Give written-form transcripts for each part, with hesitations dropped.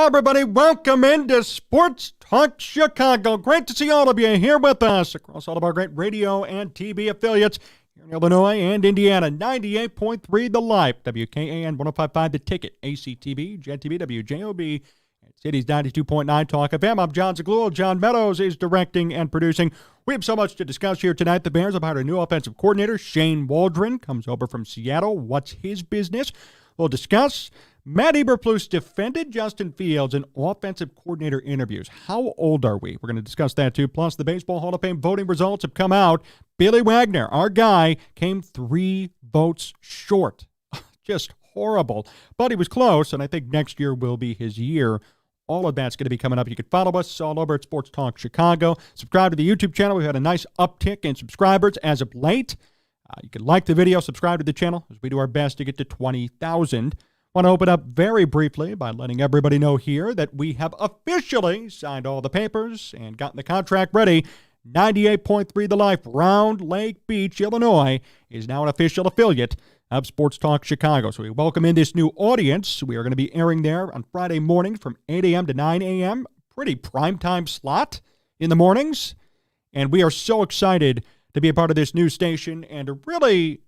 everybody. Welcome into Sports Talk Chicago. Great to see all of you here with us across all of our great radio and TV affiliates here in Illinois and Indiana. 98.3 The Life, WKAN 105.5 The Ticket, ACTV, JTV, WJOB, and Cities 92.9 Talk FM. I'm Jon Zaghloul. John Meadows is directing and producing. We have so much to discuss here tonight. The Bears have hired a new offensive coordinator. Shane Waldron comes over from Seattle. What's his business? We'll discuss. Matt Eberflus defended Justin Fields in offensive coordinator interviews. How old are we? We're going to discuss that too. Plus, the Baseball Hall of Fame voting results have come out. Billy Wagner, our guy, came 3 votes short. Just horrible. But he was close, and I think next year will be his year. All of that's going to be coming up. You can follow us all over at Sports Talk Chicago. Subscribe to the YouTube channel. We've had a nice uptick in subscribers as of late. You can like the video, subscribe to the channel as we do our best to get to 20,000. Want to open up very briefly by letting everybody know here that we have officially signed all the papers and gotten the contract ready. 98.3 The Life, Round Lake Beach, Illinois, is now an official affiliate of Sports Talk Chicago. So we welcome in this new audience. We are going to be airing there on Friday mornings from 8 a.m. to 9 a.m. Pretty primetime slot in the mornings. And we are so excited to be a part of this new station and to really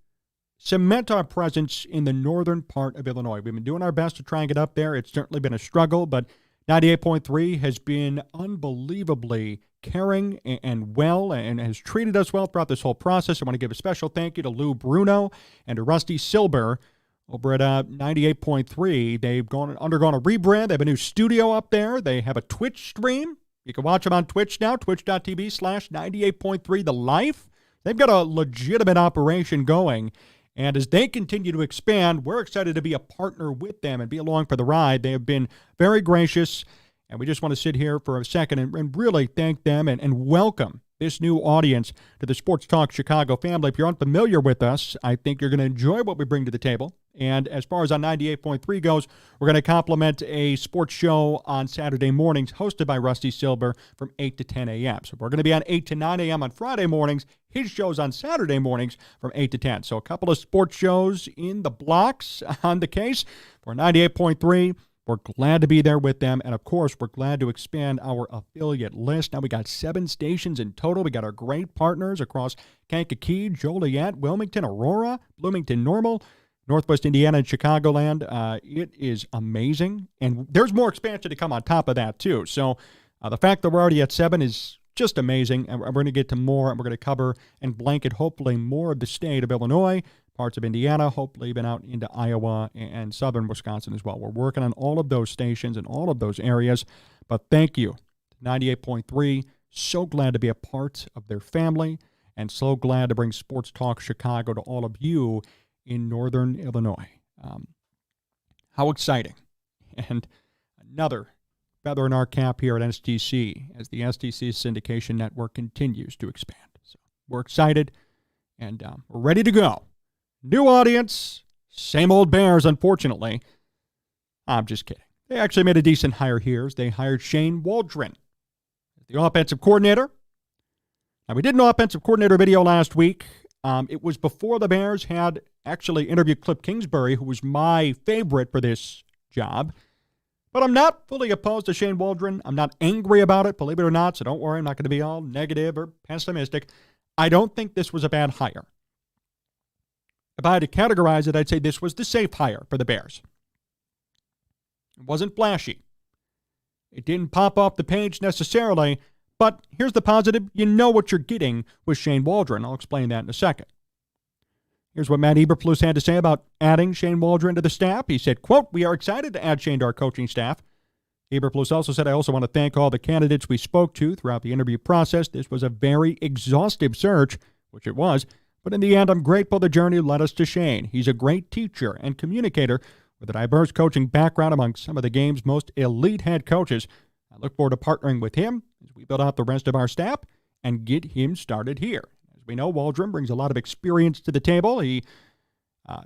cement our presence in the northern part of Illinois. We've been doing our best to try and get up there. It's certainly been a struggle, but 98.3 has been unbelievably caring and well and has treated us well throughout this whole process. I want to give a special thank you to Lou Bruno and to Rusty Silber over at 98.3. They've undergone a rebrand. They have a new studio up there. They have a Twitch stream. You can watch them on Twitch now, twitch.tv/98.3 The Life. They've got a legitimate operation going. And as they continue to expand, we're excited to be a partner with them and be along for the ride. They have been very gracious, and we just want to sit here for a second and really thank them and welcome this new audience to the Sports Talk Chicago family. If you're unfamiliar with us, I think you're going to enjoy what we bring to the table. And as far as on 98.3 goes, we're going to complement a sports show on Saturday mornings hosted by Rusty Silber from 8 to 10 a.m. So we're going to be on 8 to 9 a.m. on Friday mornings. His show's on Saturday mornings from 8 to 10. So a couple of sports shows in the blocks on the case for 98.3. We're glad to be there with them. And, of course, we're glad to expand our affiliate list. Now we got 7 stations in total. We got our great partners across Kankakee, Joliet, Wilmington, Aurora, Bloomington, Normal, Northwest Indiana, and Chicagoland. It is amazing. And there's more expansion to come on top of that, too. So the fact that we're already at 7 is just amazing. And we're going to get to more, and we're going to cover and blanket, hopefully, more of the state of Illinois, parts of Indiana, hopefully even out into Iowa and southern Wisconsin as well. We're working on all of those stations and all of those areas. But thank you to 98.3. So glad to be a part of their family and so glad to bring Sports Talk Chicago to all of you in northern Illinois. How exciting. And another feather in our cap here at STC as the STC syndication network continues to expand. So we're excited and we're ready to go. New audience, same old Bears, unfortunately. I'm just kidding. They actually made a decent hire here. They hired Shane Waldron, the offensive coordinator. Now, we did an offensive coordinator video last week. It was before the Bears had actually interviewed Cliff Kingsbury, who was my favorite for this job. But I'm not fully opposed to Shane Waldron. I'm not angry about it, believe it or not, so don't worry. I'm not going to be all negative or pessimistic. I don't think this was a bad hire. If I had to categorize it, I'd say this was the safe hire for the Bears. It wasn't flashy. It didn't pop off the page necessarily, but here's the positive. You know what you're getting with Shane Waldron. I'll explain that in a second. Here's what Matt Eberflus had to say about adding Shane Waldron to the staff. He said, quote, "We are excited to add Shane to our coaching staff." Eberflus also said, "I also want to thank all the candidates we spoke to throughout the interview process. This was a very exhaustive search," which it was, "but in the end, I'm grateful the journey led us to Shane. He's a great teacher and communicator with a diverse coaching background among some of the game's most elite head coaches. I look forward to partnering with him as we build out the rest of our staff and get him started here." As we know, Waldron brings a lot of experience to the table. He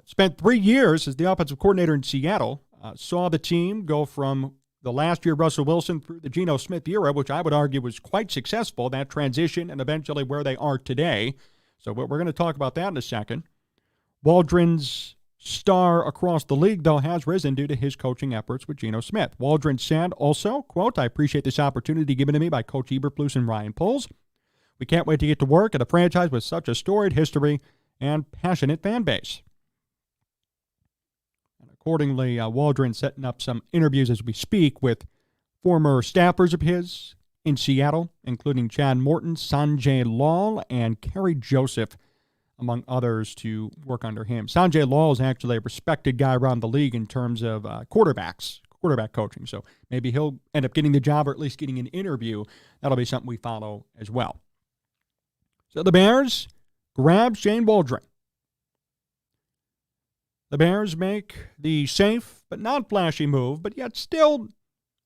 spent 3 years as the offensive coordinator in Seattle, saw the team go from the last year Russell Wilson through the Geno Smith era, which I would argue was quite successful, that transition, and eventually where they are today. So we're going to talk about that in a second. Waldron's star across the league, though, has risen due to his coaching efforts with Geno Smith. Waldron said also, quote, "I appreciate this opportunity given to me by Coach Eberflus and Ryan Poles. We can't wait to get to work at a franchise with such a storied history and passionate fan base." And accordingly, Waldron setting up some interviews as we speak with former staffers of his in Seattle, including Chad Morton, Sanjay Lal, and Kerry Joseph, among others, to work under him. Sanjay Lal is actually a respected guy around the league in terms of quarterback coaching. So maybe he'll end up getting the job or at least getting an interview. That'll be something we follow as well. So the Bears grab Shane Waldron. The Bears make the safe but not flashy move, but yet still,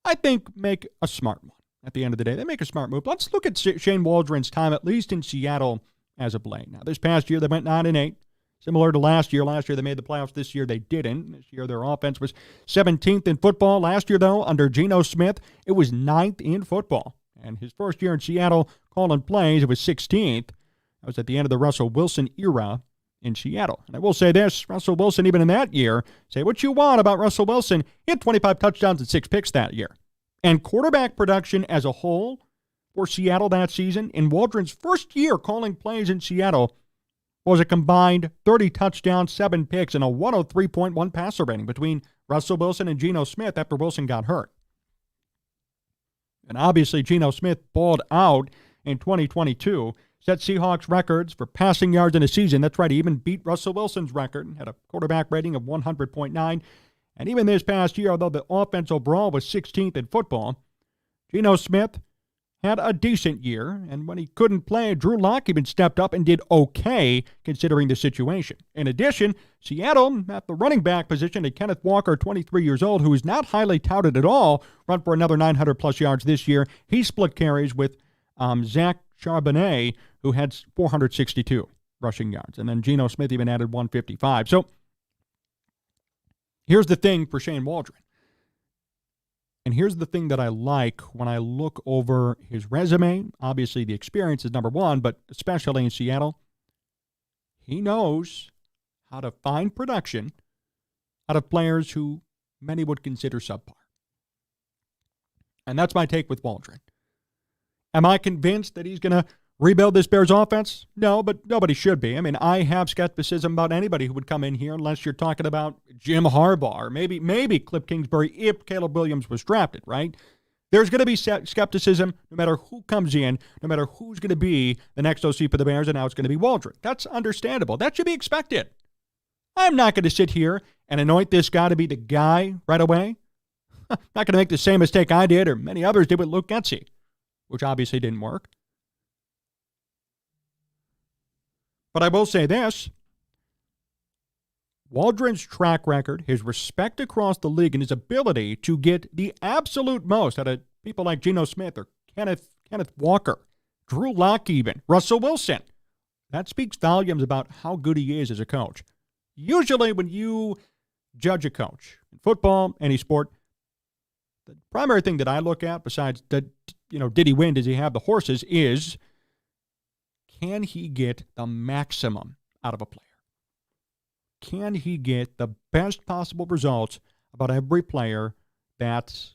I think, make a smart one. At the end of the day, they make a smart move. Let's look at Shane Waldron's time, at least in Seattle, as of late. Now, this past year, they went 9-8, similar to last year. Last year, they made the playoffs. This year, they didn't. This year, their offense was 17th in football. Last year, though, under Geno Smith, it was 9th in football. And his first year in Seattle, calling plays, it was 16th. That was at the end of the Russell Wilson era in Seattle. And I will say this, Russell Wilson, even in that year, say what you want about Russell Wilson, he had 25 touchdowns and 6 picks that year. And quarterback production as a whole for Seattle that season, in Waldron's first year calling plays in Seattle, was a combined 30 touchdowns, 7 picks, and a 103.1 passer rating between Russell Wilson and Geno Smith after Wilson got hurt. And obviously, Geno Smith balled out in 2022, set Seahawks records for passing yards in a season. That's right, he even beat Russell Wilson's record and had a quarterback rating of 100.9. And even this past year, although the offense overall was 16th in football, Geno Smith had a decent year. And when he couldn't play, Drew Lock even stepped up and did okay considering the situation. In addition, Seattle, at the running back position, had Kenneth Walker, 23 years old, who is not highly touted at all, run for another 900-plus yards this year. He split carries with Zach Charbonnet, who had 462 rushing yards. And then Geno Smith even added 155. So here's the thing for Shane Waldron. And here's the thing that I like when I look over his resume. Obviously, the experience is number one, but especially in Seattle, he knows how to find production out of players who many would consider subpar. And that's my take with Waldron. Am I convinced that he's going to rebuild this Bears offense? No, but nobody should be. I mean, I have skepticism about anybody who would come in here unless you're talking about Jim Harbaugh or maybe Cliff Kingsbury if Caleb Williams was drafted, right? There's going to be skepticism no matter who comes in, no matter who's going to be the next OC for the Bears, and now it's going to be Waldron. That's understandable. That should be expected. I'm not going to sit here and anoint this guy to be the guy right away. I'm not going to make the same mistake I did or many others did with Luke Getsy, which obviously didn't work. But I will say this. Waldron's track record, his respect across the league, and his ability to get the absolute most out of people like Geno Smith or Kenneth Walker, Drew Lock even, Russell Wilson, that speaks volumes about how good he is as a coach. Usually when you judge a coach, in football, any sport, the primary thing that I look at, besides, did he win, does he have the horses, is can he get the maximum out of a player? Can he get the best possible results about every player that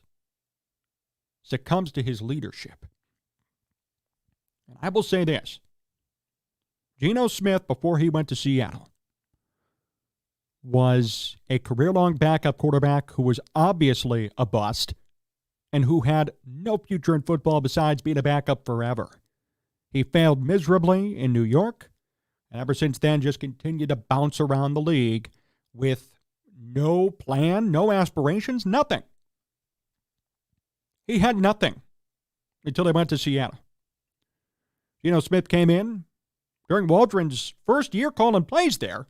succumbs to his leadership? And I will say this. Geno Smith, before he went to Seattle, was a career-long backup quarterback who was obviously a bust and who had no future in football besides being a backup forever. He failed miserably in New York, and ever since then just continued to bounce around the league with no plan, no aspirations, nothing. He had nothing until they went to Seattle. Geno Smith came in during Waldron's first year calling plays there.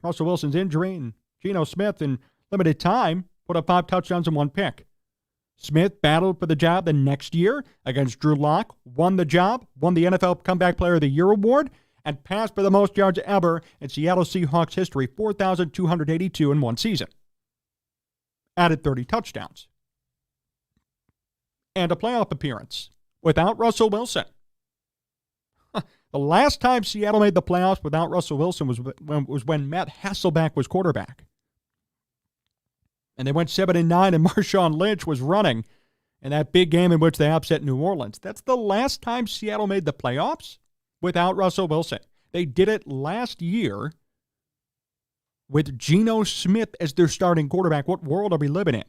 Russell Wilson's injury, and Geno Smith in limited time put up 5 touchdowns and 1 pick. Smith battled for the job the next year against Drew Lock, won the job, won the NFL Comeback Player of the Year award, and passed for the most yards ever in Seattle Seahawks history, 4,282 in one season. Added 30 touchdowns. And a playoff appearance without Russell Wilson. The last time Seattle made the playoffs without Russell Wilson was when Matt Hasselbeck was quarterback. And they went 7-9, and Marshawn Lynch was running in that big game in which they upset New Orleans. That's the last time Seattle made the playoffs without Russell Wilson. They did it last year with Geno Smith as their starting quarterback. What world are we living in?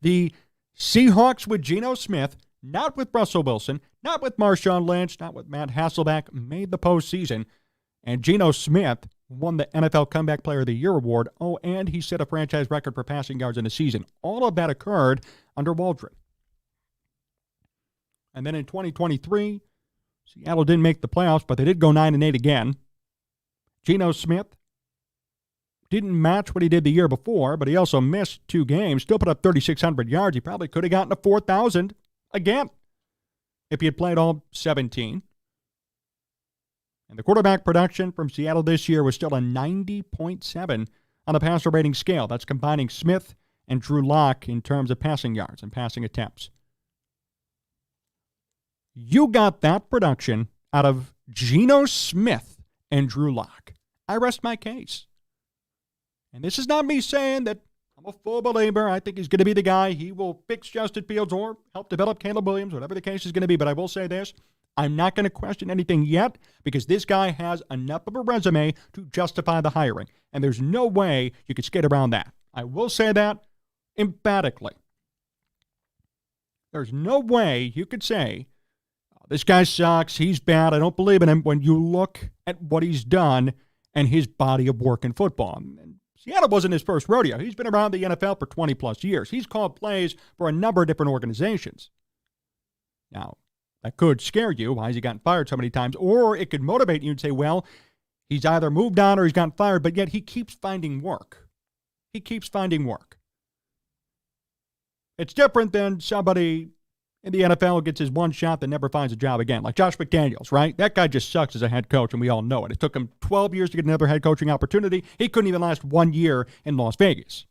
The Seahawks with Geno Smith, not with Russell Wilson, not with Marshawn Lynch, not with Matt Hasselbeck, made the postseason. And Geno Smith won the NFL Comeback Player of the Year award. Oh, and he set a franchise record for passing yards in a season. All of that occurred under Waldron. And then in 2023, Seattle didn't make the playoffs, but they did go 9-8 again. Geno Smith didn't match what he did the year before, but he also missed 2 games, still put up 3,600 yards. He probably could have gotten to 4,000 again if he had played all 17. And the quarterback production from Seattle this year was still a 90.7 on the passer rating scale. That's combining Smith and Drew Lock in terms of passing yards and passing attempts. You got that production out of Geno Smith and Drew Lock. I rest my case. And this is not me saying that I'm a full believer. I think he's going to be the guy. He will fix Justin Fields or help develop Caleb Williams, whatever the case is going to be. But I will say this. I'm not going to question anything yet because this guy has enough of a resume to justify the hiring. And there's no way you could skate around that. I will say that emphatically. There's no way you could say, oh, this guy sucks, he's bad, I don't believe in him, when you look at what he's done and his body of work in football. And Seattle wasn't his first rodeo. He's been around the NFL for 20-plus years. He's called plays for a number of different organizations. Now, that could scare you. Why has he gotten fired so many times? Or it could motivate you and say, well, he's either moved on or he's gotten fired, but yet he keeps finding work. He keeps finding work. It's different than somebody in the NFL who gets his one shot that never finds a job again, like Josh McDaniels, right? That guy just sucks as a head coach, and we all know it. It took him 12 years to get another head coaching opportunity. He couldn't even last 1 year in Las Vegas.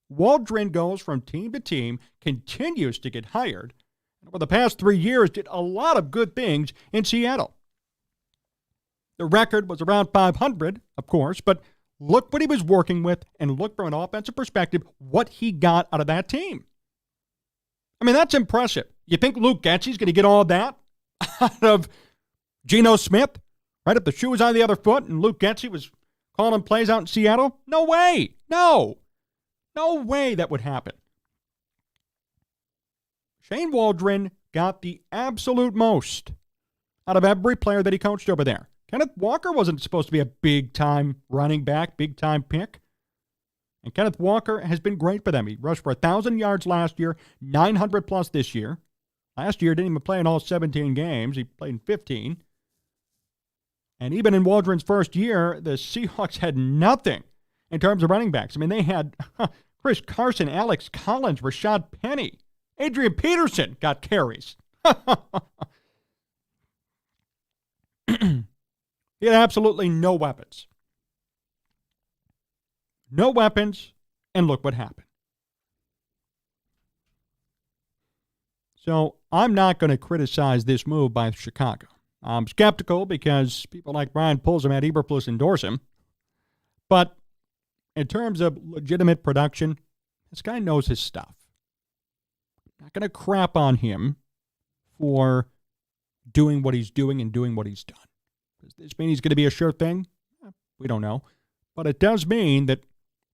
Waldron goes from team to team, continues to get hired, and over the past 3 years did a lot of good things in Seattle. The record was around 500, of course, but look what he was working with, and look from an offensive perspective what he got out of that team. I mean, that's impressive. You think Luke Getsy's going to get all of that out of Geno Smith? Right? If the shoe was on the other foot and Luke Getsy was calling plays out in Seattle? No way. No way that would happen. Shane Waldron got the absolute most out of every player that he coached over there. Kenneth Walker wasn't supposed to be a big-time running back, big-time pick. And Kenneth Walker has been great for them. He rushed for 1,000 yards last year, 900 plus this year. Last year, didn't even play in all 17 games. He played in 15. And even in Waldron's first year, the Seahawks had nothing in terms of running backs. I mean, they had Chris Carson, Alex Collins, Rashad Penny, Adrian Peterson got carries. He had absolutely no weapons. No weapons, and look what happened. So I'm not going to criticize this move by Chicago. I'm skeptical because people like Brian Pulsam at Eberflus endorse him. But in terms of legitimate production, this guy knows his stuff. I'm not going to crap on him for doing what he's doing and doing what he's done. Does this mean he's going to be a sure thing? We don't know. But it does mean that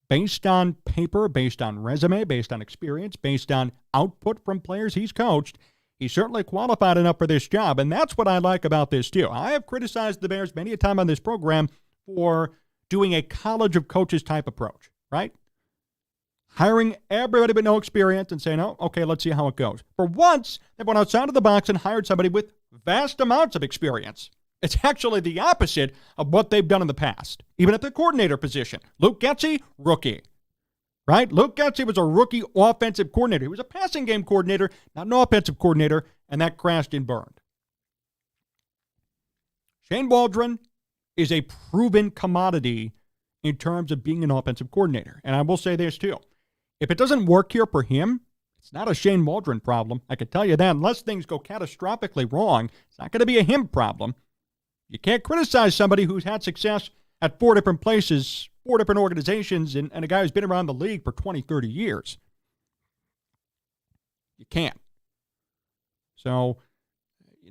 based on paper, based on resume, based on experience, based on output from players he's coached, he's certainly qualified enough for this job. And that's what I like about this too. I have criticized the Bears many a time on this program for doing a college of coaches type approach, right? Hiring everybody but no experience and saying, oh, okay, let's see how it goes. For once, they went outside of the box and hired somebody with vast amounts of experience. It's actually the opposite of what they've done in the past, even at the coordinator position. Luke Getsy, rookie, right? Luke Getsy was a rookie offensive coordinator. He was a passing game coordinator, not an offensive coordinator, and that crashed and burned. Shane Waldron is a proven commodity in terms of being an offensive coordinator. And I will say this too. If it doesn't work here for him, it's not a Shane Waldron problem. I can tell you that. Unless things go catastrophically wrong, it's not going to be a him problem. You can't criticize somebody who's had success at 4 different places, 4 different organizations, and a guy who's been around the league for 20, 30 years. You can't. So,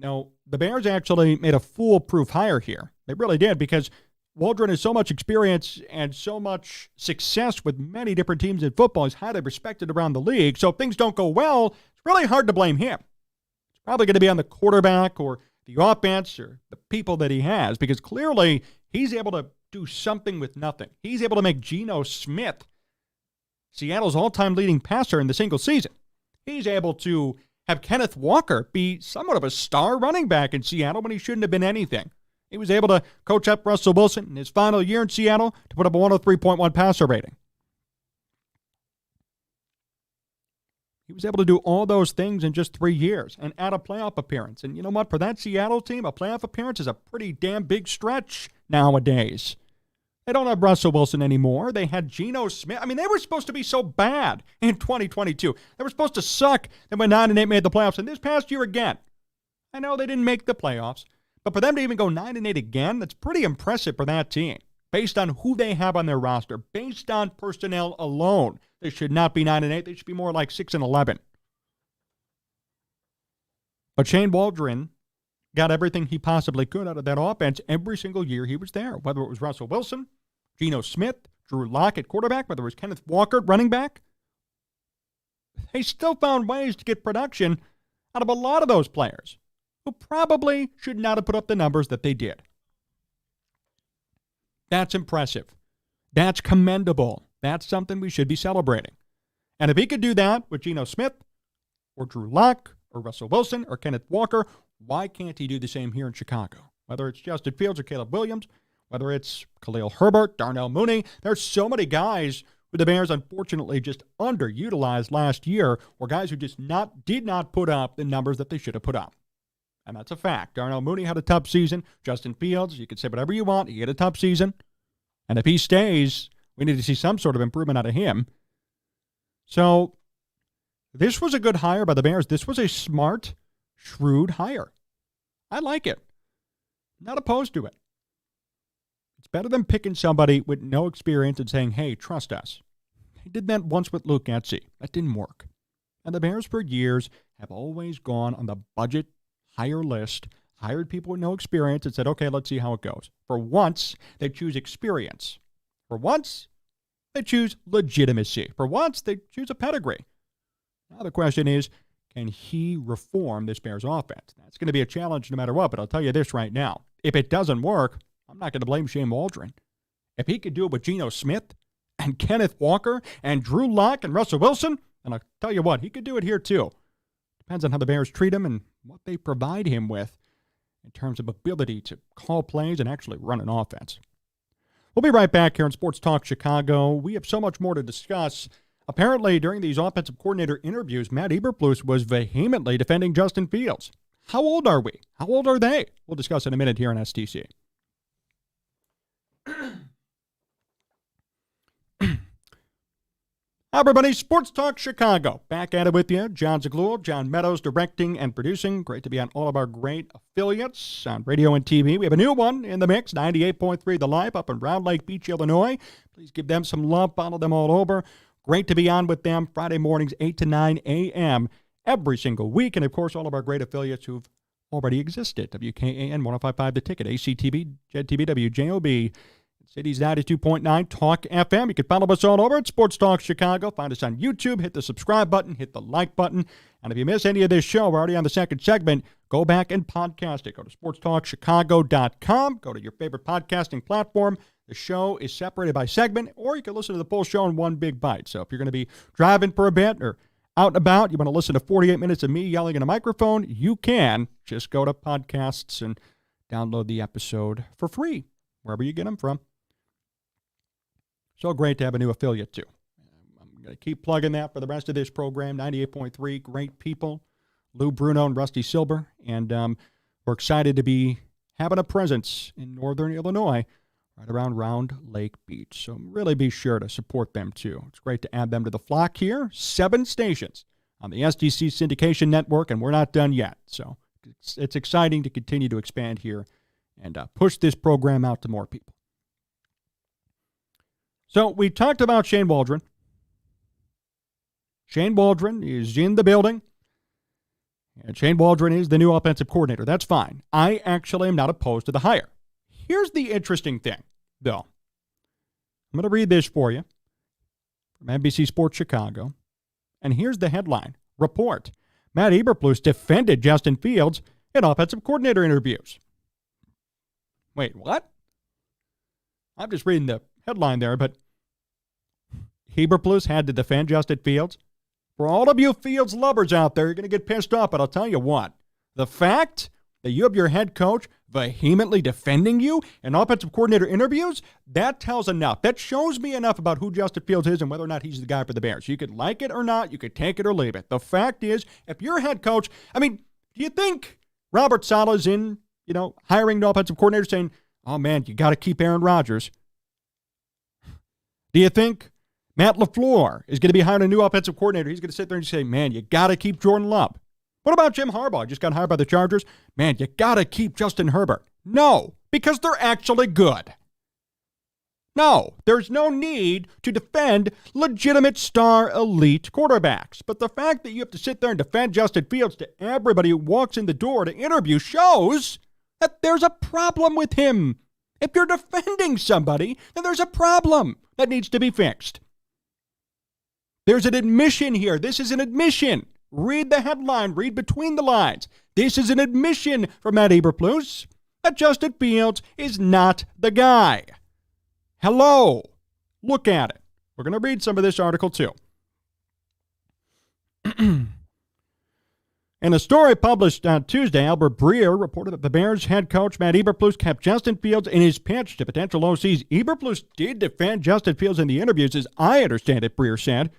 the Bears actually made a foolproof hire here. They really did, because Waldron has so much experience and so much success with many different teams in football. He's highly respected around the league. So if things don't go well, it's really hard to blame him. It's probably going to be on the quarterback or the offense or the people that he has, because clearly he's able to do something with nothing. He's able to make Geno Smith Seattle's all-time leading passer in the single season. He's able to have Kenneth Walker be somewhat of a star running back in Seattle when he shouldn't have been anything. He was able to coach up Russell Wilson in his final year in Seattle to put up a 103.1 passer rating. He was able to do all those things in just 3 years and add a playoff appearance. And you know what? For that Seattle team, a playoff appearance is a pretty damn big stretch nowadays. They don't have Russell Wilson anymore. They had Geno Smith. I mean, they were supposed to be so bad in 2022. They were supposed to suck. They went 9-8, made the playoffs. And this past year again, I know they didn't make the playoffs, but for them to even go 9-8 again, that's pretty impressive for that team. Based on who they have on their roster, based on personnel alone, they should not be 9-8. They should be more like 6-11. But Shane Waldron got everything he possibly could out of that offense every single year he was there, whether it was Russell Wilson, Geno Smith, Drew Lock at quarterback, whether it was Kenneth Walker at running back. They still found ways to get production out of a lot of those players who probably should not have put up the numbers that they did. That's impressive. That's commendable. That's something we should be celebrating. And if he could do that with Geno Smith or Drew Lock or Russell Wilson or Kenneth Walker, why can't he do the same here in Chicago? Whether it's Justin Fields or Caleb Williams, whether it's Khalil Herbert, Darnell Mooney, there's so many guys who the Bears unfortunately just underutilized last year, or guys who just did not put up the numbers that they should have put up. And that's a fact. Darnell Mooney had a tough season. Justin Fields, you can say whatever you want, he had a tough season. And if he stays, we need to see some sort of improvement out of him. So this was a good hire by the Bears. This was a smart, shrewd hire. I like it. Not opposed to it. It's better than picking somebody with no experience and saying, hey, trust us. They did that once with Luke Getsy. That didn't work. And the Bears for years have always gone on the budget hire list, hired people with no experience and said, okay, let's see how it goes. For once, they choose experience. For once, they choose legitimacy. For once, they choose a pedigree. Now the question is, can he reform this Bears offense? That's going to be a challenge no matter what, but I'll tell you this right now. If it doesn't work, I'm not going to blame Shane Waldron. If he could do it with Geno Smith and Kenneth Walker and Drew Lock and Russell Wilson, and I'll tell you what, he could do it here too. Depends on how the Bears treat him and what they provide him with in terms of ability to call plays and actually run an offense. We'll be right back here on Sports Talk Chicago. We have so much more to discuss. Apparently, during these offensive coordinator interviews, Matt Eberflus was vehemently defending Justin Fields. How old are we? How old are they? We'll discuss in a minute here on STC. Hi, everybody. Sports Talk Chicago. Back at it with you. Jon Zaghloul, John Meadows directing and producing. Great to be on all of our great affiliates on radio and TV. We have a new one in the mix, 98.3 The Live up in Round Lake Beach, Illinois. Please give them some love. Follow them all over. Great to be on with them Friday mornings, 8 to 9 a.m. every single week. And, of course, all of our great affiliates who've already existed. WKAN 105.5 The Ticket, ACTV, JTV, WJOB. Cities 92.9 Talk FM. You can follow us all over at Sports Talk Chicago. Find us on YouTube. Hit the subscribe button. Hit the like button. And if you miss any of this show, we're already on the second segment. Go back and podcast it. Go to sportstalkchicago.com. Go to your favorite podcasting platform. The show is separated by segment, or you can listen to the full show in one big bite. So if you're going to be driving for a bit or out and about, you want to listen to 48 minutes of me yelling in a microphone, you can. Just go to podcasts and download the episode for free, wherever you get them from. So great to have a new affiliate, too. I'm going to keep plugging that for the rest of this program. 98.3, great people. Lou Bruno and Rusty Silber. And we're excited to be having a presence in northern Illinois, right around Round Lake Beach. So really be sure to support them, too. It's great to add them to the flock here. 7 stations on the SDC syndication network, and we're not done yet. So it's exciting to continue to expand here and push this program out to more people. So we talked about Shane Waldron. Shane Waldron is in the building. And Shane Waldron is the new offensive coordinator. That's fine. I actually am not opposed to the hire. Here's the interesting thing, though. I'm going to read this for you from NBC Sports Chicago. And here's the headline. Report. Matt Eberflus defended Justin Fields in offensive coordinator interviews. Wait, what? I'm just reading the headline there, but Eberflus had to defend Justin Fields? For all of you Fields lovers out there, you're going to get pissed off, but I'll tell you what. The fact that you have your head coach vehemently defending you in offensive coordinator interviews, that tells enough. That shows me enough about who Justin Fields is and whether or not he's the guy for the Bears. You could like it or not. You could take it or leave it. The fact is, if you're head coach, do you think Robert Saleh's in, hiring the offensive coordinator saying, oh, man, you got to keep Aaron Rodgers? Do you think Matt LaFleur is going to be hiring a new offensive coordinator? He's going to sit there and say, man, you got to keep Jordan Love. What about Jim Harbaugh? Just got hired by the Chargers. Man, you got to keep Justin Herbert. No, because they're actually good. No, there's no need to defend legitimate star elite quarterbacks. But the fact that you have to sit there and defend Justin Fields to everybody who walks in the door to interview shows that there's a problem with him. If you're defending somebody, then there's a problem that needs to be fixed. There's an admission here. This is an admission. Read the headline. Read between the lines. This is an admission from Matt Eberflus that Justin Fields is not the guy. Hello. Look at it. We're going to read some of this article too. In a story published on Tuesday, Albert Breer reported that the Bears head coach Matt Eberflus kept Justin Fields in his pitch to potential OCs. Eberflus did defend Justin Fields in the interviews, as I understand it, Breer said.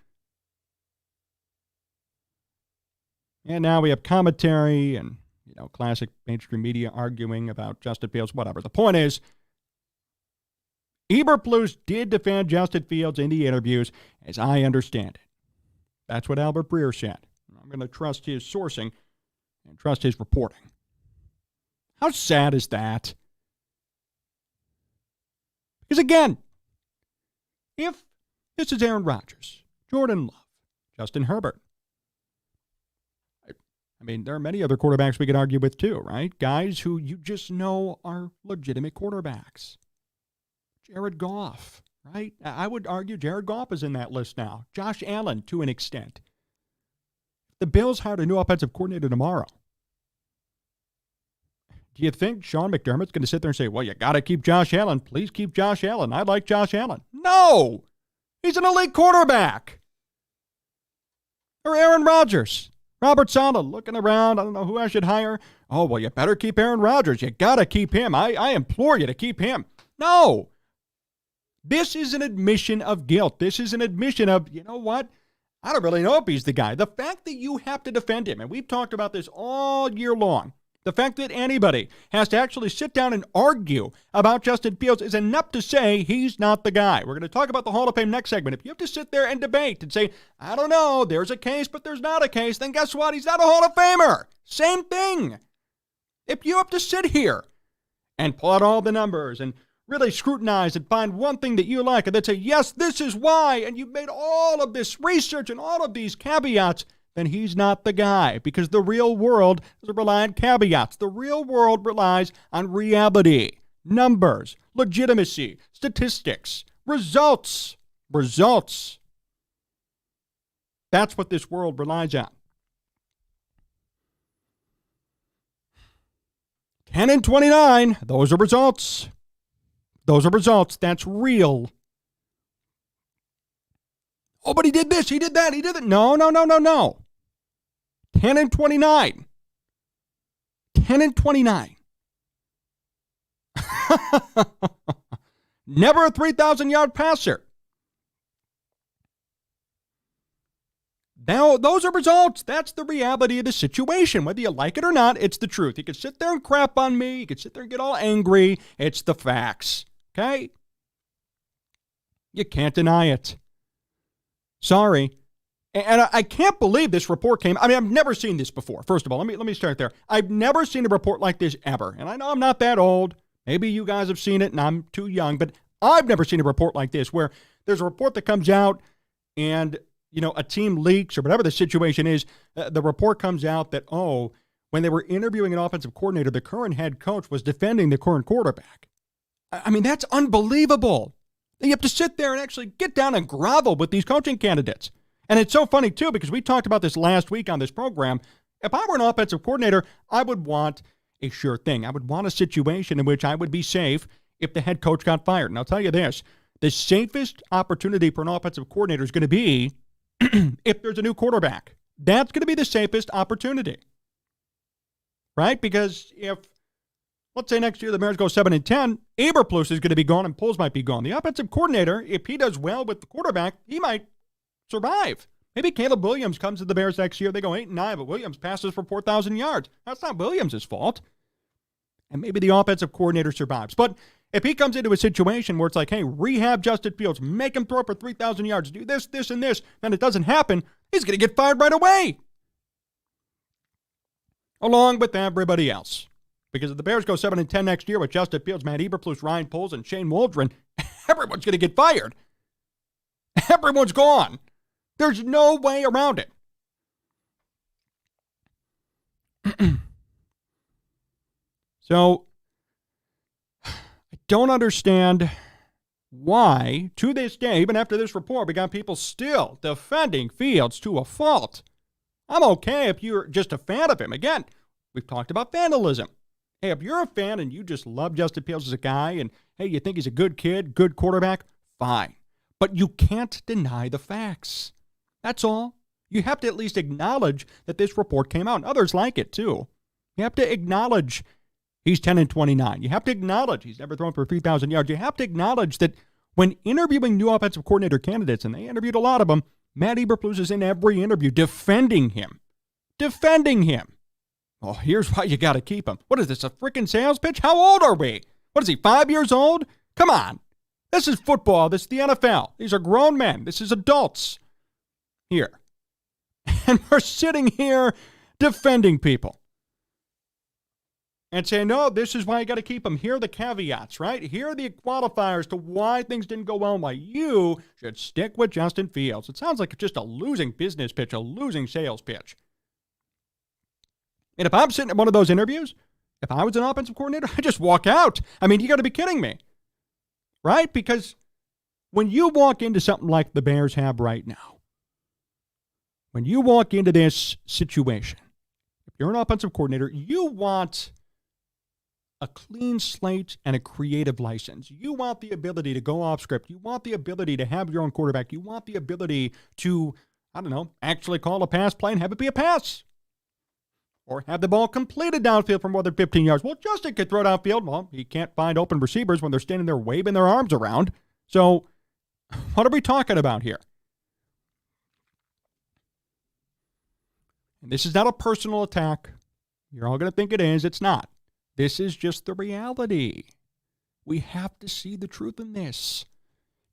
And now we have commentary and, classic mainstream media arguing about Justin Fields, whatever. The point is, Eberflus did defend Justin Fields in the interviews, as I understand it. That's what Albert Breer said. I'm going to trust his sourcing and trust his reporting. How sad is that? Because again, if this is Aaron Rodgers, Jordan Love, Justin Herbert, there are many other quarterbacks we could argue with too, right? Guys who you just know are legitimate quarterbacks. Jared Goff, right? I would argue Jared Goff is in that list now. Josh Allen, to an extent. The Bills hired a new offensive coordinator tomorrow. Do you think Sean McDermott's going to sit there and say, well, you got to keep Josh Allen. Please keep Josh Allen. I like Josh Allen. No! He's an elite quarterback. Or Aaron Rodgers. Robert Saleh looking around. I don't know who I should hire. Oh, well, you better keep Aaron Rodgers. You got to keep him. I implore you to keep him. No. This is an admission of guilt. This is an admission of, you know what? I don't really know if he's the guy. The fact that you have to defend him, and we've talked about this all year long, the fact that anybody has to actually sit down and argue about Justin Fields is enough to say he's not the guy. We're going to talk about the Hall of Fame next segment. If you have to sit there and debate and say, I don't know, there's a case, but there's not a case, then guess what? He's not a Hall of Famer. Same thing. If you have to sit here and pull out all the numbers and really scrutinize and find one thing that you like and then say, yes, this is why, and you've made all of this research and all of these caveats, then he's not the guy, because the real world doesn't rely on caveats. The real world relies on reality, numbers, legitimacy, statistics, results. Results. That's what this world relies on. 10-29, those are results. Those are results. That's real. Oh, but he did this, he did that, he did it. No. 10-29. 10-29. Never a 3,000-yard passer. Now, those are results. That's the reality of the situation. Whether you like it or not, it's the truth. You can sit there and crap on me. You can sit there and get all angry. It's the facts. Okay? You can't deny it. Sorry. And I can't believe this report came. I've never seen this before. First of all, let me start there. I've never seen a report like this ever. And I know I'm not that old, Maybe you guys have seen it and I'm too young, but I've never seen a report like this where there's a report that comes out and, a team leaks or whatever the situation is. The report comes out that, when they were interviewing an offensive coordinator, the current head coach was defending the current quarterback. I mean, that's unbelievable. You have to sit there and actually get down and grovel with these coaching candidates. And it's so funny, too, because we talked about this last week on this program. If I were an offensive coordinator, I would want a sure thing. I would want a situation in which I would be safe if the head coach got fired. And I'll tell you this, the safest opportunity for an offensive coordinator is going to be if there's a new quarterback. That's going to be the safest opportunity. Right? Because if, let's say next year the Bears go 7-10, Eberflus is going to be gone and Poles might be gone. The offensive coordinator, if he does well with the quarterback, he might survive. Maybe Caleb Williams comes to the Bears next year. They go 8-9, but Williams passes for 4,000 yards. That's not Williams' fault. And maybe the offensive coordinator survives. But if he comes into a situation where it's like, hey, rehab Justin Fields, make him throw for 3,000 yards, do this, this, and this, and it doesn't happen, he's going to get fired right away. Along with everybody else. Because if the Bears go 7-10 next year with Justin Fields, Matt Eberflus, Ryan Poles, and Shane Waldron, everyone's going to get fired. Everyone's gone. There's no way around it. So, I don't understand why, to this day, even after this report, we got people still defending Fields to a fault. I'm okay if you're just a fan of him. Again, we've talked about vandalism. Hey, if you're a fan and you just love Justin Fields as a guy and, hey, you think he's a good kid, good quarterback, fine. But you can't deny the facts. That's all. You have to at least acknowledge that this report came out. And others like it, too. You have to acknowledge he's 10-29. You have to acknowledge he's never thrown for 3,000 yards. You have to acknowledge that when interviewing new offensive coordinator candidates, and they interviewed a lot of them, Matt Eberflus is in every interview defending him. Defending him. Well, here's why you got to keep him. What is this, a freaking sales pitch? How old are we? What is he, 5 years old? Come on. This is football. This is the NFL. These are grown men. This is adults here. And we're sitting here defending people. And saying, no, this is why you got to keep them. Here are the caveats, right? Here are the qualifiers to why things didn't go well and why you should stick with Justin Fields. It sounds like just a losing business pitch, a losing sales pitch. And if I'm sitting at one of those interviews, if I was an offensive coordinator, I'd just walk out. I mean, you got to be kidding me. Right? Because when you walk into something like the Bears have right now, when you walk into this situation, if you're an offensive coordinator, you want a clean slate and a creative license. You want the ability to go off script. You want the ability to have your own quarterback. You want the ability to, actually call a pass play and have it be a pass. Or have the ball completed downfield from more than 15 yards. Well, Justin could throw downfield. Well, he can't find open receivers when they're standing there waving their arms around. So, what are we talking about here? And this is not a personal attack. You're all going to think it is. It's not. This is just the reality. We have to see the truth in this.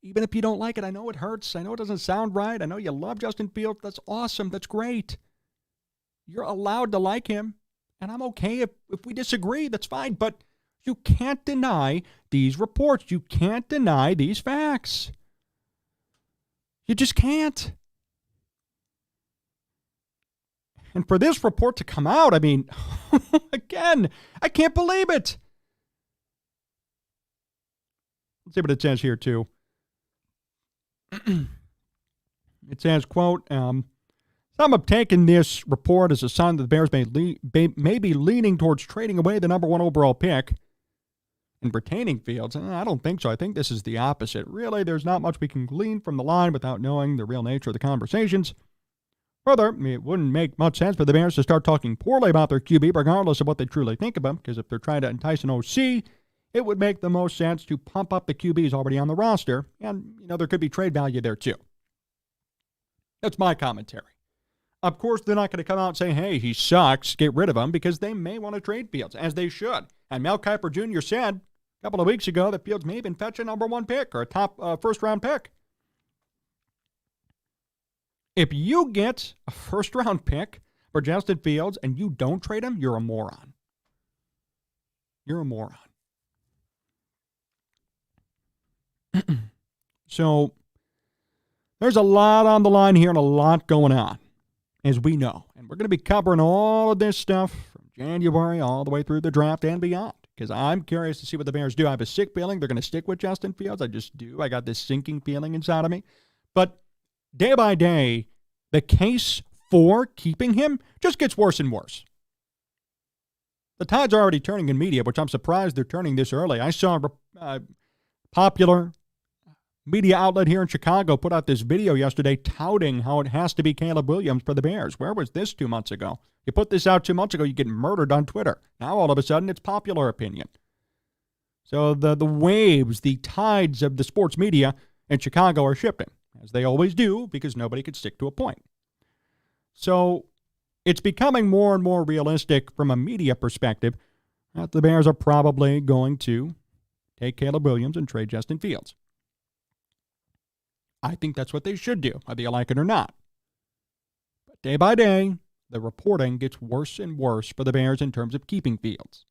Even if you don't like it, I know it hurts. I know it doesn't sound right. I know you love Justin Fields. That's awesome. That's great. You're allowed to like him, and I'm okay if we disagree. That's fine, but you can't deny these reports. You can't deny these facts. You just can't. And for this report to come out, I mean, again, I can't believe it. Let's see what it says here, too. It says, quote, some have taken this report as a sign that the Bears may be leaning towards trading away the number 1 overall pick and retaining Fields. I don't think so. I think this is the opposite. Really, there's not much we can glean from the line without knowing the real nature of the conversations. Further, it wouldn't make much sense for the Bears to start talking poorly about their QB regardless of what they truly think of him, because if they're trying to entice an OC, it would make the most sense to pump up the QBs already on the roster, and, there could be trade value there too. That's my commentary. Of course, they're not going to come out and say, hey, he sucks, get rid of him, because they may want to trade Fields, as they should. And Mel Kiper Jr. said a couple of weeks ago that Fields may even fetch a number 1 pick or a top first-round pick. If you get a first-round pick for Justin Fields and you don't trade him, you're a moron. You're a moron. So there's a lot on the line here and a lot going on, as we know. And we're going to be covering all of this stuff from January all the way through the draft and beyond, because I'm curious to see what the Bears do. I have a sick feeling they're going to stick with Justin Fields. I just do. I got this sinking feeling inside of me. But day by day, the case for keeping him just gets worse and worse. The tides are already turning in media, which I'm surprised they're turning this early. I saw a popular media outlet here in Chicago put out this video yesterday touting how it has to be Caleb Williams for the Bears. Where was this 2 months ago? You put this out 2 months ago, you get murdered on Twitter. Now all of a sudden it's popular opinion. So the waves, the tides of the sports media in Chicago are shifting, as they always do, because nobody could stick to a point. So it's becoming more and more realistic from a media perspective that the Bears are probably going to take Caleb Williams and trade Justin Fields. I think that's what they should do, whether you like it or not. But day by day, the reporting gets worse and worse for the Bears in terms of keeping Fields.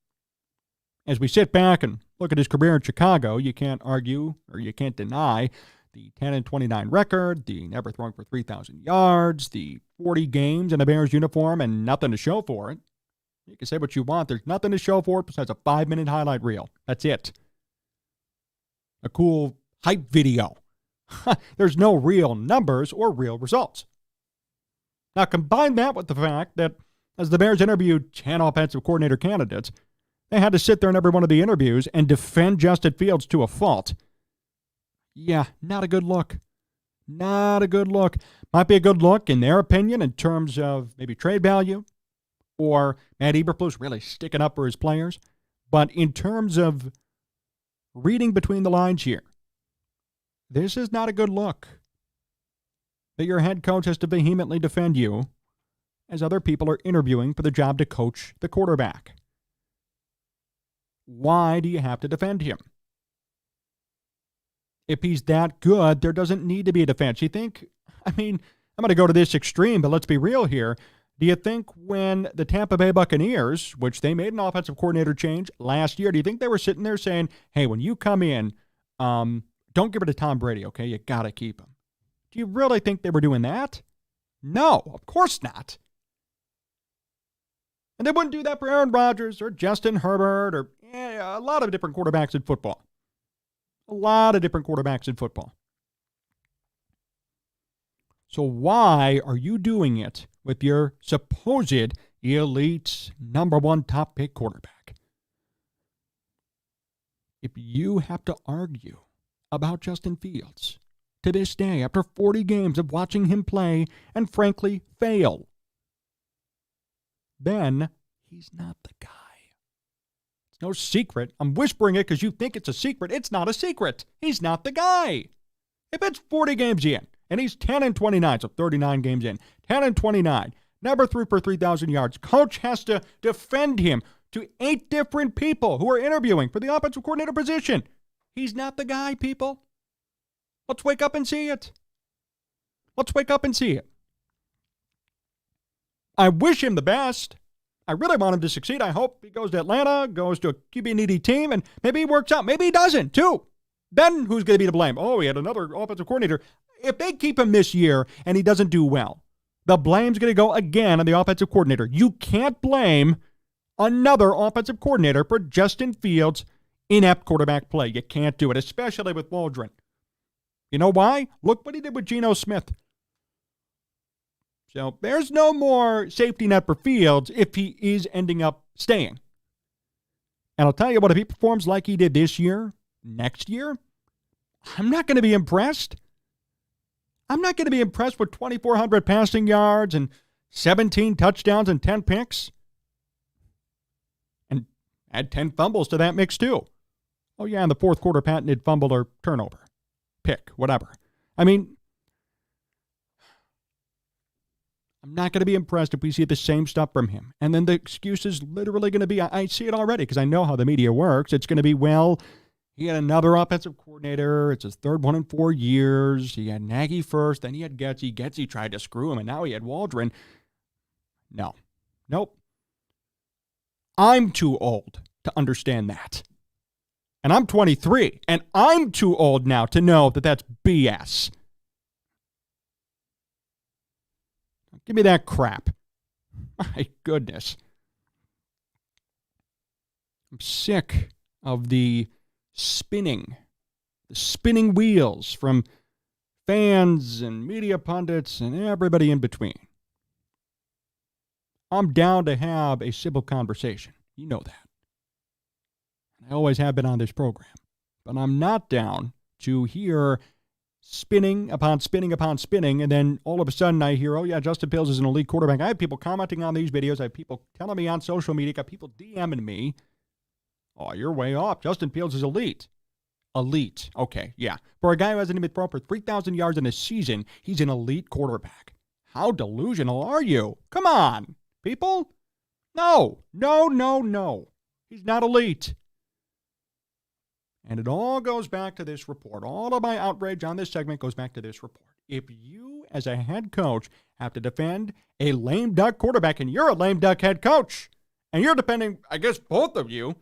As we sit back and look at his career in Chicago, you can't argue or you can't deny the 10-29 record, the never throwing for 3,000 yards, the 40 games in a Bears uniform and nothing to show for it. You can say what you want. There's nothing to show for it besides a 5-minute highlight reel. That's it. A cool hype video. There's no real numbers or real results. Now, combine that with the fact that as the Bears interviewed 10 offensive coordinator candidates, they had to sit there in every one of the interviews and defend Justin Fields to a fault. Yeah, not a good look. Not a good look. Might be a good look, in their opinion, in terms of maybe trade value or Matt Eberflus really sticking up for his players. But in terms of reading between the lines here, this is not a good look. That your head coach has to vehemently defend you as other people are interviewing for the job to coach the quarterback. Why do you have to defend him? If he's that good, there doesn't need to be a defense. You think, I'm going to go to this extreme, but let's be real here. Do you think when the Tampa Bay Buccaneers, which they made an offensive coordinator change last year, do you think they were sitting there saying, hey, when you come in, don't give it to Tom Brady, okay? You got to keep him. Do you really think they were doing that? No, of course not. And they wouldn't do that for Aaron Rodgers or Justin Herbert or a lot of different quarterbacks in football. A lot of different quarterbacks in football. So why are you doing it with your supposed elite number one top pick quarterback? If you have to argue about Justin Fields to this day after 40 games of watching him play and frankly fail, then he's not the guy. It's no secret. I'm whispering it because you think it's a secret. It's not a secret. He's not the guy. If it's 40 games in and he's 10-29, so 39 games in, 10-29, never threw for 3,000 yards, coach has to defend him to 8 different people who are interviewing for the offensive coordinator position. He's not the guy, people. Let's wake up and see it. Let's wake up and see it. I wish him the best. I really want him to succeed. I hope he goes to Atlanta, goes to a QB-needy team, and maybe he works out. Maybe he doesn't, too. Then who's going to be to blame? Oh, he had another offensive coordinator. If they keep him this year and he doesn't do well, the blame's going to go again on the offensive coordinator. You can't blame another offensive coordinator for Justin Fields' inept quarterback play. You can't do it, especially with Waldron. You know why? Look what he did with Geno Smith. So there's no more safety net for Fields if he is ending up staying. And I'll tell you what, if he performs like he did this year, next year, I'm not going to be impressed. I'm not going to be impressed with 2,400 passing yards and 17 touchdowns and 10 picks. And add 10 fumbles to that mix too. Oh yeah, in the fourth quarter, patented fumble or turnover. Pick, whatever. I'm not going to be impressed if we see the same stuff from him. And then the excuse is literally going to be, I see it already because I know how the media works. It's going to be, well, he had another offensive coordinator. It's his third one in 4 years. He had Nagy first, then he had Getsy. Getsy tried to screw him, and now he had Waldron. No. Nope. I'm too old to understand that. And I'm 23, and I'm too old now to know that that's BS. Give me that crap. My goodness. I'm sick of the spinning wheels from fans and media pundits and everybody in between. I'm down to have a civil conversation. You know that. I always have been on this program. But I'm not down to hear spinning upon spinning upon spinning, and then all of a sudden I hear, oh yeah, Justin Fields is an elite quarterback. I have people commenting on these videos. I have people telling me on social media. I got people DMing me. Oh, you're way off. Justin Fields is elite. Elite. Okay, yeah. For a guy who hasn't even thrown for 3,000 yards in a season, he's an elite quarterback. How delusional are you? Come on, people. No. He's not elite. And it all goes back to this report. All of my outrage on this segment goes back to this report. If you, as a head coach, have to defend a lame duck quarterback, and you're a lame duck head coach, and you're defending, I guess, both of you,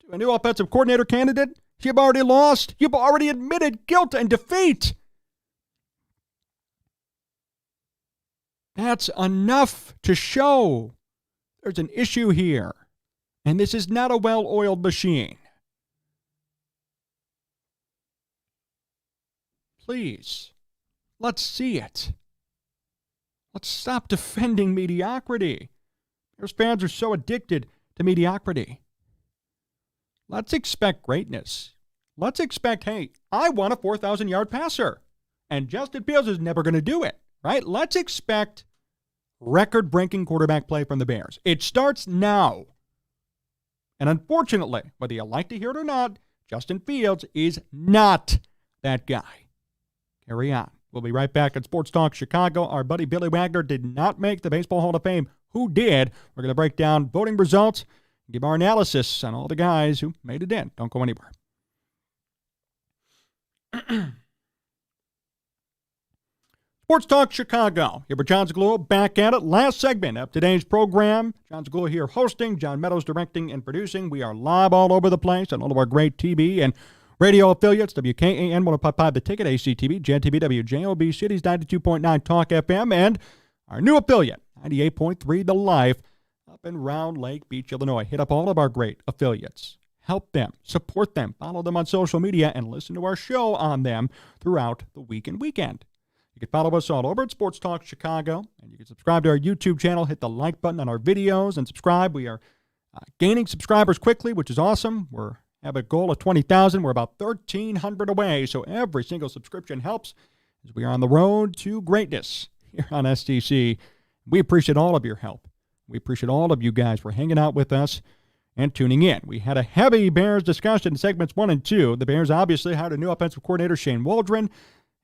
to a new offensive coordinator candidate, you've already lost. You've already admitted guilt and defeat. That's enough to show there's an issue here. And this is not a well-oiled machine. Please, let's see it. Let's stop defending mediocrity. Bears fans are so addicted to mediocrity. Let's expect greatness. Let's expect, hey, I want a 4,000-yard passer. And Justin Fields is never going to do it, right? Let's expect record-breaking quarterback play from the Bears. It starts now. And unfortunately, whether you like to hear it or not, Justin Fields is not that guy. Carry on. We'll be right back at Sports Talk Chicago. Our buddy Billy Wagner did not make the Baseball Hall of Fame. Who did? We're going to break down voting results and give our analysis on all the guys who made it in. Don't go anywhere. Sports Talk Chicago. Here for Jon Zaghloul, back at it. Last segment of today's program. Jon Zaghloul here hosting, John Meadows directing and producing. We are live all over the place on all of our great TV and radio affiliates, WKAN 105.5 The Ticket, ACTV, JTV, WJOB, Cities 92.9 Talk FM, and our new affiliate, 98.3 The Life, up in Round Lake Beach, Illinois. Hit up all of our great affiliates. Help them, support them, follow them on social media, and listen to our show on them throughout the week and weekend. You can follow us all over at Sports Talk Chicago, and you can subscribe to our YouTube channel, hit the like button on our videos, and subscribe. We are gaining subscribers quickly, which is awesome. We have a goal of 20,000. We're about 1,300 away, so every single subscription helps as we are on the road to greatness here on STC. We appreciate all of your help. We appreciate all of you guys for hanging out with us and tuning in. We had a heavy Bears discussion in segments 1 and 2. The Bears obviously hired a new offensive coordinator, Shane Waldron,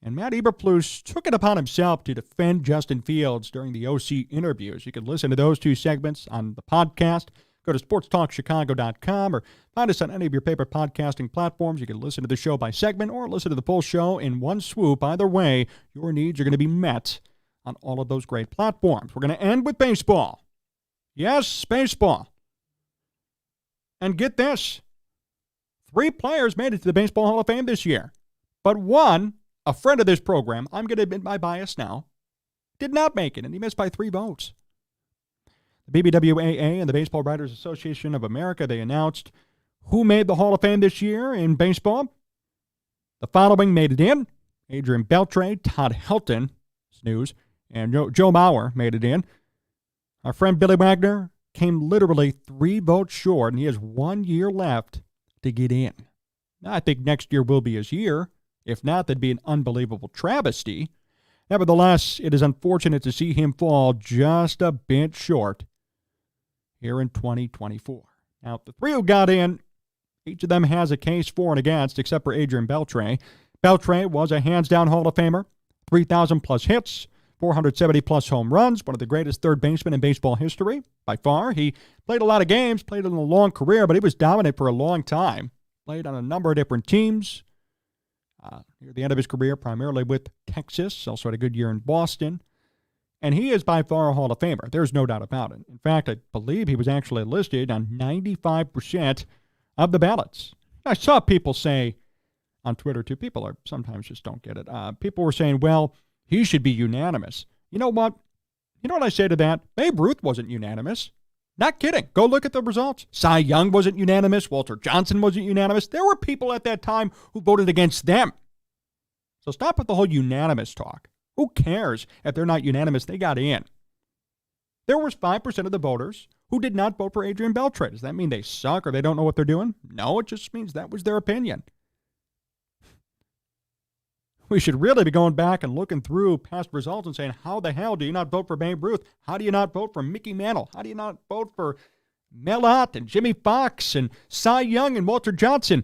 and Matt Eberflus took it upon himself to defend Justin Fields during the OC interviews. You can listen to those two segments on the podcast. Go to sportstalkchicago.com or find us on any of your favorite podcasting platforms. You can listen to the show by segment or listen to the full show in one swoop. Either way, your needs are going to be met on all of those great platforms. We're going to end with baseball. Yes, baseball. And get this. 3 players made it to the Baseball Hall of Fame this year. But one, a friend of this program, I'm going to admit my bias now, did not make it, and he missed by 3 votes. The BBWAA and the Baseball Writers Association of America, they announced who made the Hall of Fame this year in baseball. The following made it in: Adrian Beltre, Todd Helton, snooze, and Joe Mauer made it in. Our friend Billy Wagner came literally 3 votes short, and he has 1 year left to get in. Now, I think next year will be his year. If not, that'd be an unbelievable travesty. Nevertheless, it is unfortunate to see him fall just a bit short here in 2024. Now, the 3 who got in, each of them has a case for and against, except for Adrian Beltre. Beltre was a hands-down Hall of Famer, 3,000-plus hits, 470-plus home runs, one of the greatest third basemen in baseball history, by far. He played a lot of games, played in a long career, but he was dominant for a long time. Played on a number of different teams. Near the end of his career, primarily with Texas, also had a good year in Boston. And he is by far a Hall of Famer. There's no doubt about it. In fact, I believe he was actually listed on 95% of the ballots. I saw people say on Twitter, too, people are sometimes just don't get it. People were saying, well, he should be unanimous. You know what? You know what I say to that? Babe Ruth wasn't unanimous. Not kidding. Go look at the results. Cy Young wasn't unanimous. Walter Johnson wasn't unanimous. There were people at that time who voted against them. So stop with the whole unanimous talk. Who cares if they're not unanimous? They got in. There was 5% of the voters who did not vote for Adrian Beltre. Does that mean they suck or they don't know what they're doing? No, it just means that was their opinion. We should really be going back and looking through past results and saying, how the hell do you not vote for Babe Ruth? How do you not vote for Mickey Mantle? How do you not vote for Mel Ott and Jimmy Fox and Cy Young and Walter Johnson?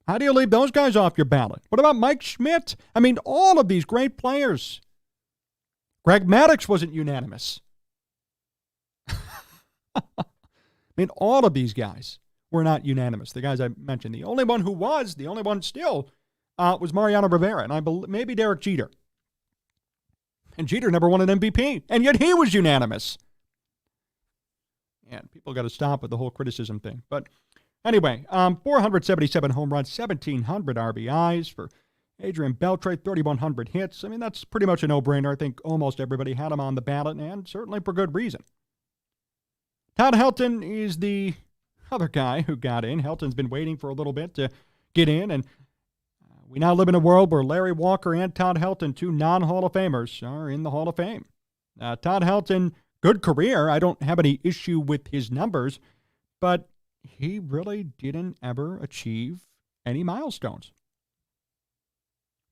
How do you leave those guys off your ballot? What about Mike Schmidt? I mean, all of these great players. Greg Maddux wasn't unanimous. I mean, all of these guys were not unanimous. The guys I mentioned. The only one who was, the only one still, was Mariano Rivera, and I believe maybe Derek Jeter. And Jeter never won an MVP, and yet he was unanimous. And people got to stop with the whole criticism thing. But anyway, 477 home runs, 1,700 RBIs for Adrian Beltre, 3,100 hits. I mean, that's pretty much a no-brainer. I think almost everybody had him on the ballot, and certainly for good reason. Todd Helton is the other guy who got in. Helton's been waiting for a little bit to get in, and we now live in a world where Larry Walker and Todd Helton, two non-Hall of Famers, are in the Hall of Fame. Todd Helton, good career. I don't have any issue with his numbers, but he really didn't ever achieve any milestones.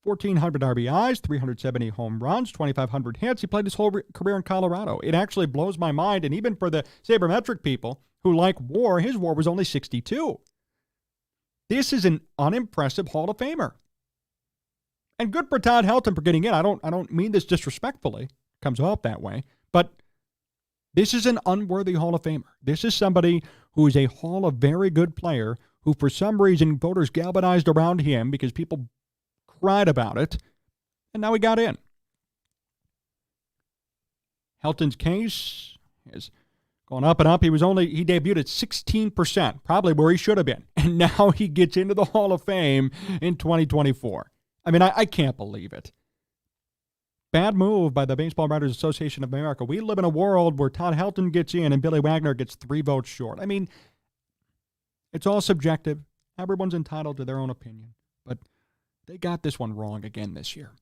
1,400 RBIs, 370 home runs, 2,500 hits. He played his whole career in Colorado. It actually blows my mind, and even for the sabermetric people who like WAR, his WAR was only 62. This is an unimpressive Hall of Famer. And good for Todd Helton for getting in. I don't mean this disrespectfully. It comes off that way. But this is an unworthy Hall of Famer. This is somebody who is a Hall of very good player who for some reason voters galvanized around him because people cried about it, and now he got in. Helton's case has gone up and up. He debuted at 16%, probably where he should have been. And now he gets into the Hall of Fame in 2024. I mean, I can't believe it. Bad move by the Baseball Writers Association of America. We live in a world where Todd Helton gets in and Billy Wagner gets 3 votes short. I mean, it's all subjective. Everyone's entitled to their own opinion. But they got this one wrong again this year.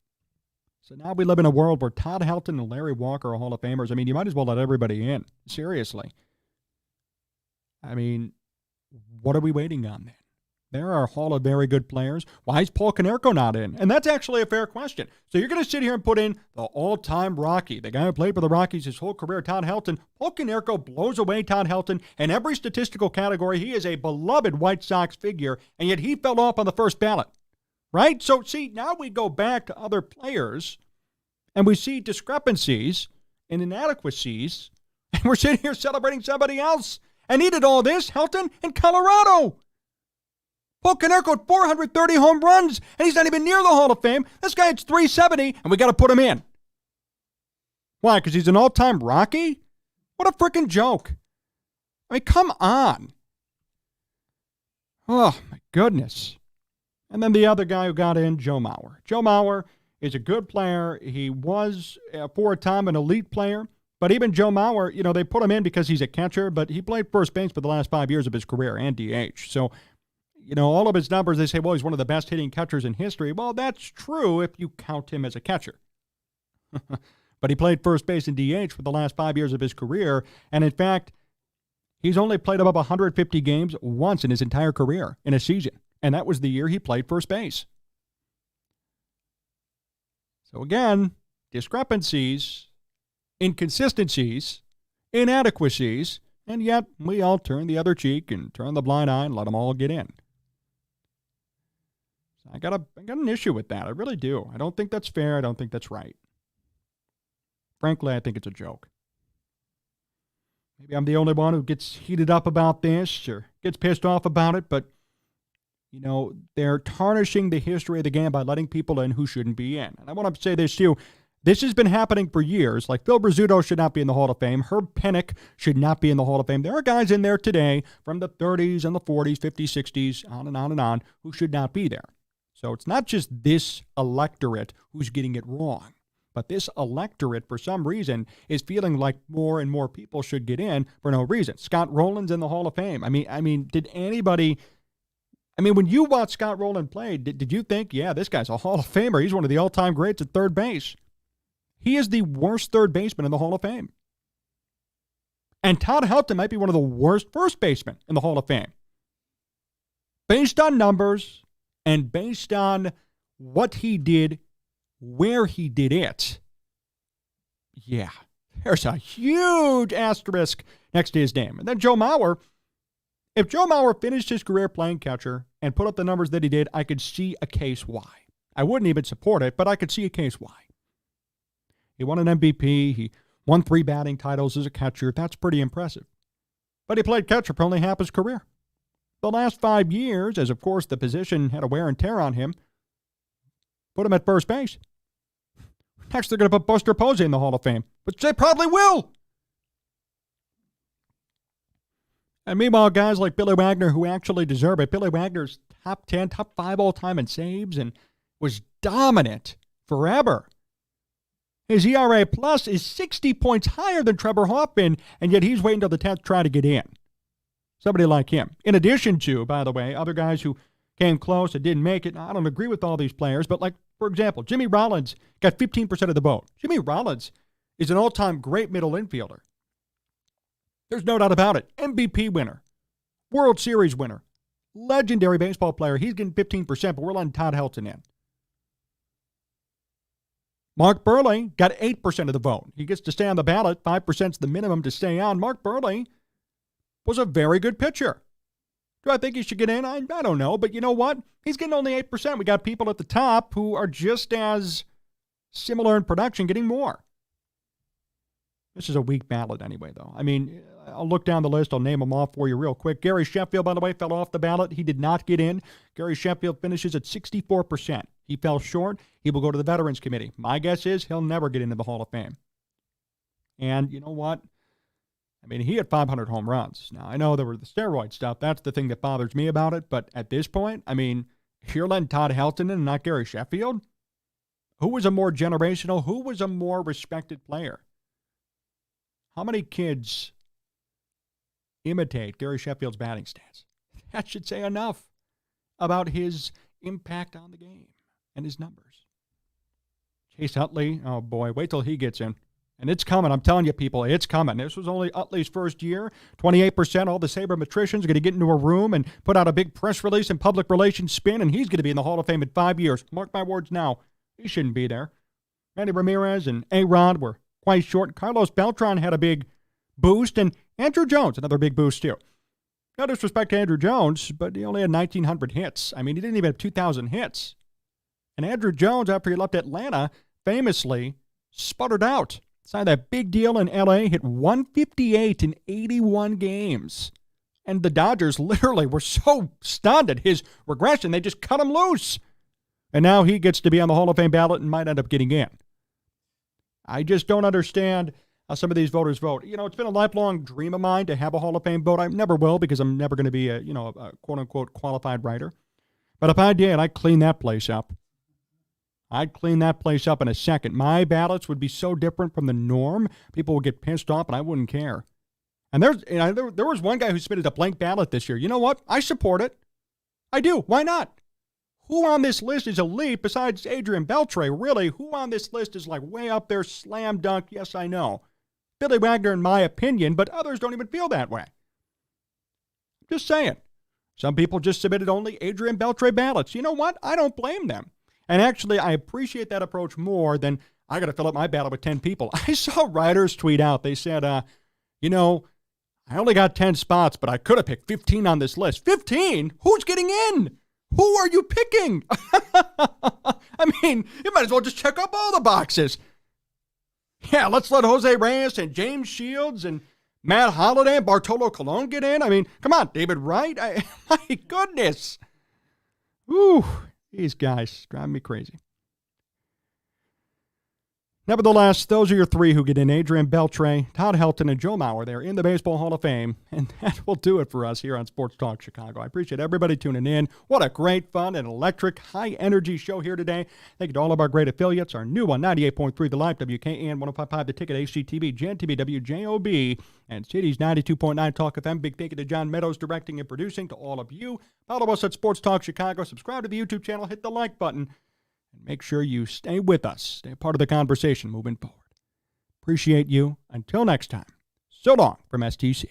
So now we live in a world where Todd Helton and Larry Walker are Hall of Famers. I mean, you might as well let everybody in. Seriously. I mean, what are we waiting on then? There are Hall of very good players. Why is Paul Konerko not in? And that's actually a fair question. So you're going to sit here and put in the all-time Rocky, the guy who played for the Rockies his whole career, Todd Helton. Paul Konerko blows away Todd Helton in every statistical category. He is a beloved White Sox figure, and yet he fell off on the first ballot. Right? So, see, now we go back to other players, and we see discrepancies and inadequacies, and we're sitting here celebrating somebody else. And he did all this, Helton, in Colorado. Paul Konerko had 430 home runs, and he's not even near the Hall of Fame. This guy had 370, and we got to put him in. Why? Because he's an all-time Rocky? What a freaking joke. I mean, come on. Oh, my goodness. And then the other guy who got in, Joe Mauer. Joe Mauer is a good player. He was, for a time, an elite player. But even Joe Mauer, you know, they put him in because he's a catcher, but he played first base for the last 5 years of his career and DH. So, you know, all of his numbers, they say, well, he's one of the best hitting catchers in history. Well, that's true if you count him as a catcher. But he played first base and DH for the last 5 years of his career. And in fact, he's only played above 150 games once in his entire career in a season. And that was the year he played first base. So again, discrepancies, inconsistencies, inadequacies, and yet we all turn the other cheek and turn the blind eye and let them all get in. So I got an issue with that. I really do. I don't think that's fair. I don't think that's right. Frankly, I think it's a joke. Maybe I'm the only one who gets heated up about this or gets pissed off about it, but you know, they're tarnishing the history of the game by letting people in who shouldn't be in. And I want to say this too. This has been happening for years. Like Phil Rizzuto should not be in the Hall of Fame. Herb Pennock should not be in the Hall of Fame. There are guys in there today from the 30s and the 40s, 50s, 60s, on and on and on, who should not be there. So it's not just this electorate who's getting it wrong, but this electorate, for some reason, is feeling like more and more people should get in for no reason. Scott Rowland's in the Hall of Fame. I mean, did anybody... when you watch Scott Rowland play, did you think, yeah, this guy's a Hall of Famer. He's one of the all-time greats at third base. He is the worst third baseman in the Hall of Fame. And Todd Helton might be one of the worst first basemen in the Hall of Fame. Based on numbers and based on what he did, where he did it, yeah, there's a huge asterisk next to his name. And then Joe Mauer, if Joe Mauer finished his career playing catcher and put up the numbers that he did, I could see a case why. I wouldn't even support it, but I could see a case why. He won an MVP. He won 3 batting titles as a catcher. That's pretty impressive. But he played catcher for only half his career. The last 5 years, as of course the position had a wear and tear on him, put him at first base. Next, they're going to put Buster Posey in the Hall of Fame, which they probably will. And meanwhile, guys like Billy Wagner who actually deserve it. Billy Wagner's top 10, top 5 all-time in saves and was dominant forever. His ERA plus is 60 points higher than Trevor Hoffman, and yet he's waiting till the 10th to try to get in. Somebody like him. In addition to, by the way, other guys who came close and didn't make it. Now, I don't agree with all these players, but like, for example, Jimmy Rollins got 15% of the vote. Jimmy Rollins is an all-time great middle infielder. There's no doubt about it. MVP winner. World Series winner. Legendary baseball player. He's getting 15%, but we're letting Todd Helton in. Mark Burley got 8% of the vote. He gets to stay on the ballot. 5% is the minimum to stay on. Mark Burley was a very good pitcher. Do I think he should get in? I don't know. But you know what? He's getting only 8%. We got people at the top who are just as similar in production getting more. This is a weak ballot anyway, though. I mean, I'll look down the list. I'll name them off for you real quick. Gary Sheffield, by the way, fell off the ballot. He did not get in. Gary Sheffield finishes at 64%. He fell short. He will go to the Veterans Committee. My guess is he'll never get into the Hall of Fame. And you know what? I mean, he had 500 home runs. Now, I know there were the steroid stuff. That's the thing that bothers me about it. But at this point, I mean, if you're letting Todd Helton in and not Gary Sheffield, who was a more generational, who was a more respected player? How many kids imitate Gary Sheffield's batting stats? That should say enough about his impact on the game and his numbers. Chase Utley, oh boy, wait till he gets in. And it's coming. I'm telling you, people, it's coming. This was only Utley's first year. 28%. All the sabermetricians are going to get into a room and put out a big press release and public relations spin, and he's going to be in the Hall of Fame in 5 years. Mark my words now. He shouldn't be there. Manny Ramirez and A-Rod were quite short. Carlos Beltran had a big boost, and Andrew Jones, another big boost too. No disrespect to Andrew Jones, but he only had 1,900 hits. I mean, he didn't even have 2,000 hits. And Andrew Jones, after he left Atlanta, famously sputtered out. Signed that big deal in L.A., hit 158 in 81 games. And the Dodgers literally were so stunned at his regression, they just cut him loose. And now he gets to be on the Hall of Fame ballot and might end up getting in. I just don't understand how some of these voters vote. You know, it's been a lifelong dream of mine to have a Hall of Fame vote. I never will because I'm never going to be a quote-unquote qualified writer. But if I did, I'd clean that place up. I'd clean that place up in a second. My ballots would be so different from the norm, people would get pissed off, and I wouldn't care. And there was one guy who submitted a blank ballot this year. You know what? I support it. I do. Why not? Who on this list is elite besides Adrian Beltre? Really, who on this list is like way up there, slam dunk? Yes, I know. Billy Wagner, in my opinion, but others don't even feel that way. Just saying. Some people just submitted only Adrian Beltre ballots. You know what? I don't blame them. And actually, I appreciate that approach more than I got to fill up my ballot with 10 people. I saw writers tweet out. They said, I only got 10 spots, but I could have picked 15 on this list. 15? Who's getting in? Who are you picking? I mean, you might as well just check up all the boxes. Yeah, let's let Jose Reyes and James Shields and Matt Holliday and Bartolo Colon get in. I mean, come on, David Wright. My goodness. Ooh. These guys drive me crazy. Nevertheless, those are your three who get in: Adrian Beltre, Todd Helton, and Joe Mauer. They're in the Baseball Hall of Fame, and that will do it for us here on Sports Talk Chicago. I appreciate everybody tuning in. What a great, fun, and electric, high-energy show here today. Thank you to all of our great affiliates. Our new one, 98.3 The Life, WKN, 105.5 The Ticket, HCTV, Gen TV, WJOB, and Cities 92.9 Talk FM. Big thank you to John Meadows, directing and producing. To all of you, follow us at Sports Talk Chicago. Subscribe to the YouTube channel. Hit the like button. Make sure you stay with us, stay a part of the conversation moving forward. Appreciate you. Until next time, so long from STC.